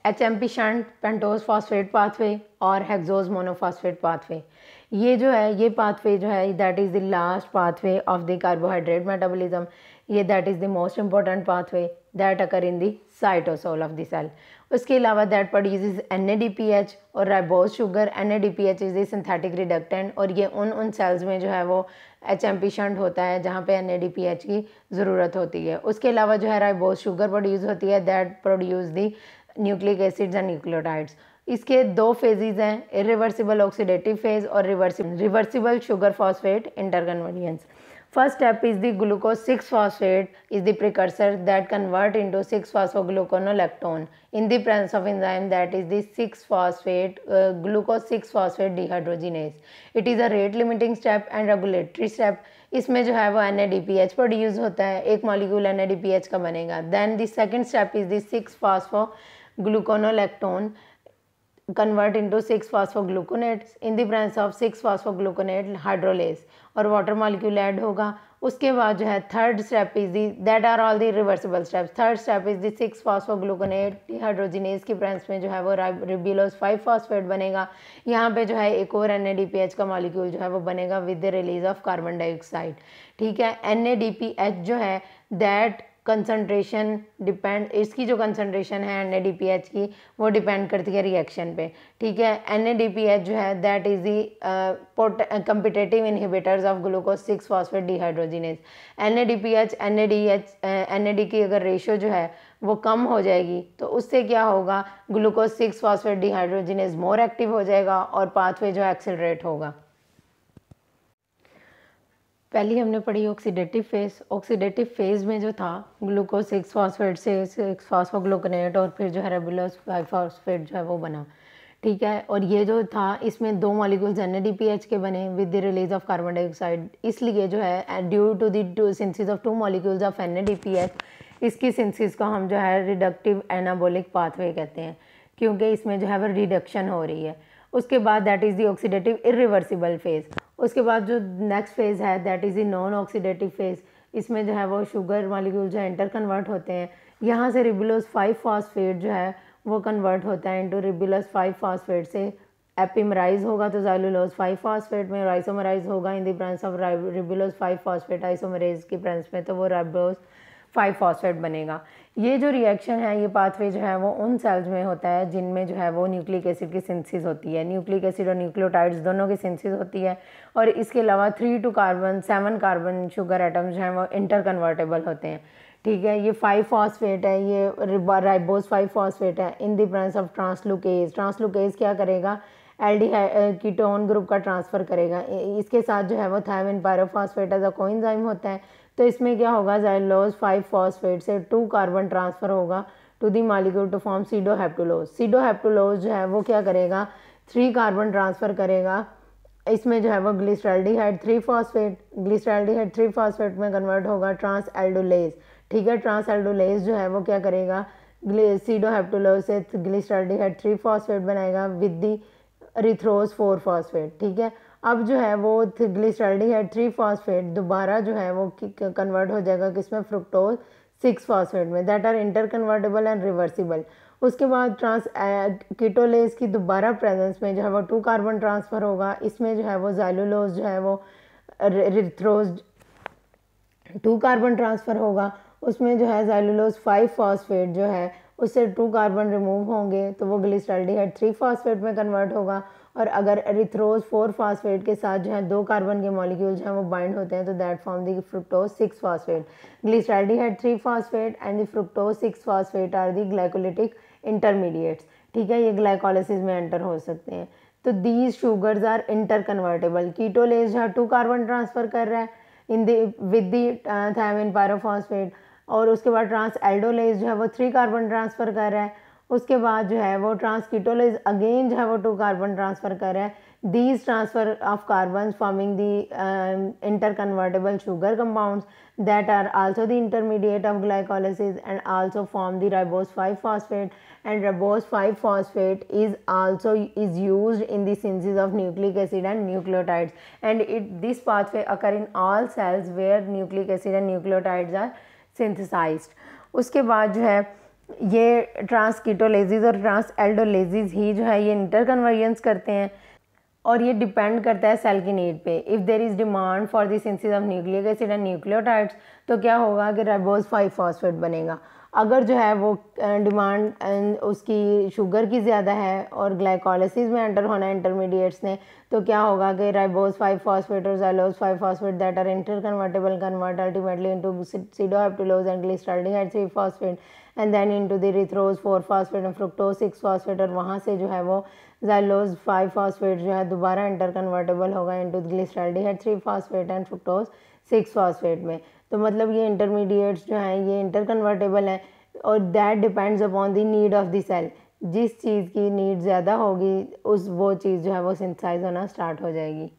HMP shunt pentose phosphate pathway और hexose monophosphate pathway. ये जो है ये पाथवे जो है that is the last pathway of the carbohydrate metabolism. ये that is the most important pathway that occur in the cytosol of the cell. उसके अलावा दैट प्रोड्यूसेस NADPH और ribose sugar. NADPH is the synthetic reductant और ये उन sales में जो है वो HMP शंट होता है जहाँ पे NADPH की ज़रूरत होती है। उसके अलावा जो है राइबोज शुगर प्रोड्यूस होती है that produce the nucleic acids and nucleotides. इसके दो फेजेस हैं, इरिवर्सिबल ऑक्सीडेटिव फेज और reversible sugar phosphate interconversions. First step is the glucose 6-phosphate is the precursor that convert into 6-phosphogluconolactone in the presence of enzyme that is the 6-phosphate glucose 6-phosphate dehydrogenase. It is a rate limiting step and regulatory step. इसमें जो है वो NADPH produce होता है, एक molecule NADPH का बनेगा। Then the second step is the 6-phosphogluconolactone convert into 6-phosphogluconates in the presence of 6-phosphogluconate hydrolase और वाटर मॉलिक्यूल ऐड होगा। उसके बाद जो है third step is the that are all the reversible steps. Third step is the 6-phosphogluconate dehydrogenase की presence में जो है वो रिबुलोज 5-phosphate बनेगा। यहाँ पे जो है एक और NADPH का मॉलिक्यूल जो है वो बनेगा with the release of carbon dioxide. ठीक है, NADPH जो है दैट कंसनट्रेशन डिपेंड, इसकी जो कंसनट्रेशन है NADPH की वो डिपेंड करती है रिएक्शन पे। ठीक है, NADPH जो है that is the competitive inhibitors of glucose 6-phosphate dehydrogenase. NADPH NAD की अगर रेशियो जो है वो कम हो जाएगी तो उससे क्या होगा, glucose 6-phosphate dehydrogenase more active हो जाएगा और पाथवे जो है एक्सेलरेट होगा। पहले हमने पढ़ी ऑक्सीडेटिव फेज। ऑक्सीडेटिव फेज में जो था ग्लूकोज 6-phosphate से 6-phosphogluconate और फिर जो है रिबुलोज 5-phosphate जो है वो बना। ठीक है, और ये जो था इसमें दो मॉलिक्यूल्स NADPH के बने with the release of carbon dioxide. इसलिए जो है due to the synthesis of 2 molecules of NADPH इसकी सिंथेसिस को हम जो है रिडक्टिव एनाबोलिक पाथवे कहते हैं, क्योंकि इसमें जो है वो रिडक्शन हो रही है। उसके बाद that is the oxidative irreversible phase. उसके बाद जो नेक्स्ट फेज़ है that is the non oxidative phase. इसमें जो है वो शुगर मॉलिक्यूल जो है इंटर कन्वर्ट होते हैं। यहाँ से रिबुलोज 5-phosphate जो है वो कन्वर्ट होता है इनटू रिबुलोज 5-phosphate से एपिमराइज होगा तो ज़ाइलुलोज 5-phosphate में, आइसोमराइज होगा in the presence of ribulose 5-phosphate isomerase की प्रेजेंस में तो वो रिबुलोज 5-phosphate बनेगा। ये जो रिएक्शन है ये पाथवे जो है वो उन सेल्स में होता है जिनमें जो है वो न्यूक्लिक एसिड की सिंथेसिस होती है। न्यूक्लिक एसिड और न्यूक्लियोटाइड्स दोनों की सिंथेसिस होती है और इसके अलावा 3 to carbon 7 carbon sugar atoms जो हैं वो इंटर कन्वर्टेबल होते हैं। ठीक है, ये 5-phosphate है, ये राइबोज 5-phosphate है इन द प्रेजेंस ऑफ ट्रांसलूकेज। ट्रांसलूकेज क्या करेगा, कीटोन ग्रुप का ट्रांसफ़र करेगा। इसके साथ जो है वो thiamine pyrophosphate as a coenzyme होता है। तो इसमें क्या होगा, ज़ाइलोज 5-phosphate से 2 कार्बन ट्रांसफ़र होगा to the molecule to form sedoheptulose. Sedoheptulose जो है वो क्या करेगा, 3 कार्बन ट्रांसफ़र करेगा। इसमें जो है वो ग्लिसरॉल्डिहाइड 3-phosphate, ग्लिसरॉल्डिहाइड 3-phosphate में कन्वर्ट होगा ट्रांस एल्डोलेज। ठीक है, ट्रांस एल्डोलेज जो है वो क्या करेगा, सीडोहेप्टुलोज से ग्लिसरॉल्डिहाइड 3-phosphate बनाएगा विद दी एरिथ्रोज 4-phosphate। ठीक है, अब जो है वो ग्लिसरॉल्डिहाइड 3-phosphate दोबारा जो है वो कन्वर्ट हो जाएगा किसमें, फ्रुक्टोज 6-phosphate में that are interconvertible and reversible. उसके बाद ट्रांस कीटोलेज की दोबारा प्रेजेंस में जो है वो 2 कार्बन ट्रांसफ़र होगा। इसमें जो है वो ज़ाइलुलोज जो है वो एरिथ्रोज 2 कार्बन ट्रांसफ़र होगा। उसमें जो है ज़ाइलुलोज 5-phosphate जो है उससे 2 कार्बन रिमूव होंगे तो वो ग्लिसरॉल्डिहाइड 3-phosphate में कन्वर्ट होगा। और अगर एरिथ्रोज 4-phosphate के साथ जो है 2 कार्बन के मॉलिक्यूल जो हैं वो बाइंड होते हैं तो that form the fructose 6-phosphate। Glyceraldehyde 3-phosphate and the fructose 6-phosphate are the glycolytic intermediates. ठीक है, ये ग्लाइकोलिसिस में एंटर हो सकते हैं। तो these sugars are interconvertible. Ketolase जो है 2 कार्बन ट्रांसफ़र कर रहा है in the with the thiamine pyrophosphate और उसके बाद ट्रांस एल्डोलेज जो है वो 3 कार्बन ट्रांसफ़र कर रहा है। उसके बाद जो है वो ट्रांसकीटोलेज अगेन जो है वो 2 कार्बन ट्रांसफ़र कर रहा है। These transfer of carbon forming the interconvertible sugar compounds that are also the intermediate of glycolysis and also form the ribose 5-phosphate and ribose 5-phosphate is also is used in the synthesis of nucleic acid and nucleotides and this pathway occur in all cells where nucleic acid and nucleotides are synthesized। उसके बाद जो है ये ट्रांसकीटोलेसिस और ट्रांसएल्डोलेसिस ही जो है ये इंटरकन्वर्जेंस करते हैं, और ये डिपेंड करता है सेल की नीड पे। If there is demand for the synthesis of nucleic acid and nucleotides, तो क्या होगा कि राइबोज 5 फॉस्फेट बनेगा। अगर जो है वो डिमांड उसकी शुगर की ज़्यादा है और ग्लाइकोलाइसिस में एंटर होना है इंटरमीडिएट्स ने, तो क्या होगा कि राइबोज 5 फॉस्फेट और xylose 5 phosphate that are interconvertible convert ultimately into pseudoheptulose and glyceraldehyde 3 phosphate and then into the erythrose 4 phosphate और फ्रुक्टोज 6 phosphate, और वहाँ से जो है वो ज़ाइलोज 5 फॉस्फेट जो है दोबारा इंटर कन्वर्टेबल होगा into glyceraldehyde 3 phosphate and fructose 6 phosphate में। तो मतलब ये इंटरमीडिएट्स जो हैं ये इंटर कन्वर्टेबल हैं, और that depends upon the need of the cell. जिस चीज़ की नीड ज़्यादा होगी उस वो चीज़ जो है वो सिंथेसाइज होना स्टार्ट हो जाएगी।